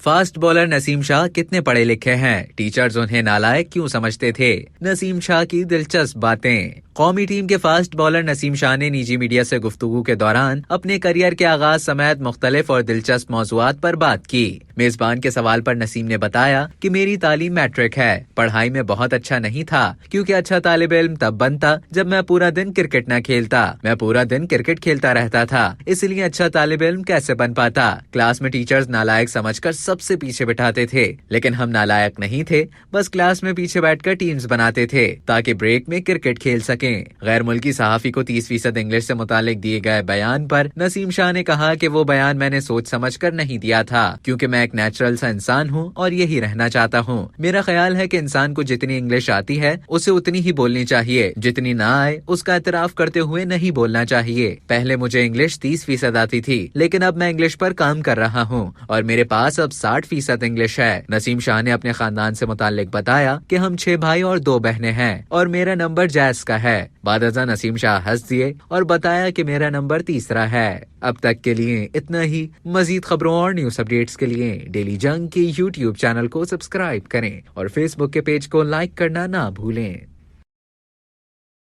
Fast bowler Naseem Shah कितने पढ़े लिखे हैं, टीचर्स उन्हें नालायक क्यों समझते थे। नसीम शाह की दिलचस्प बातें। कौमी टीम के फास्ट बॉलर नसीम शाह ने निजी मीडिया से गुफ्तगू के दौरान अपने करियर के आगाज समेत मुख्तलिफ और दिलचस्प मौज़ूआत पर बात की। मेजबान के सवाल पर नसीम ने बताया कि मेरी तालीम मैट्रिक है, पढ़ाई में बहुत अच्छा नहीं था क्योंकि अच्छा तालिब इल्म तब बनता जब मैं पूरा दिन क्रिकेट न खेलता। मैं पूरा दिन क्रिकेट खेलता रहता था, इसलिए अच्छा तालिब इल्म कैसे बन पाता। क्लास में टीचर्स नालायक समझकर सबसे पीछे बिठाते थे, लेकिन हम नालायक नहीं थे, बस क्लास में पीछे बैठकर टीम्स बनाते थे ताकि ब्रेक में क्रिकेट खेल सकें। गैर मुल्की सहाफी को 30% इंग्लिश से मुतालिक दिए गए बयान पर नसीम शाह ने कहा कि वो बयान मैंने सोच समझकर नहीं दिया था क्योंकि मैं एक नेचुरल सा इंसान हूँ और यही रहना चाहता हूँ। मेरा ख्याल है कि इंसान को जितनी इंग्लिश आती है उसे उतनी ही बोलनी चाहिए, जितनी ना आए उसका एतराफ करते हुए नहीं बोलना चाहिए। पहले मुझे इंग्लिश 30% आती थी, लेकिन अब मैं इंग्लिश पर काम कर रहा हूँ और मेरे पास अब 60% इंग्लिश है। नसीम शाह ने अपने खानदान से मुताल्लिक बताया कि हम 6 भाई और 2 बहनें हैं और मेरा नंबर जैस का है। बादजा नसीम शाह हंस दिए और बताया कि मेरा नंबर 3 है। अब तक के लिए इतना ही। मजीद खबरों और न्यूज अपडेट्स के लिए डेली जंग के YouTube चैनल को सब्सक्राइब करें और फेसबुक के पेज को लाइक करना ना भूलें।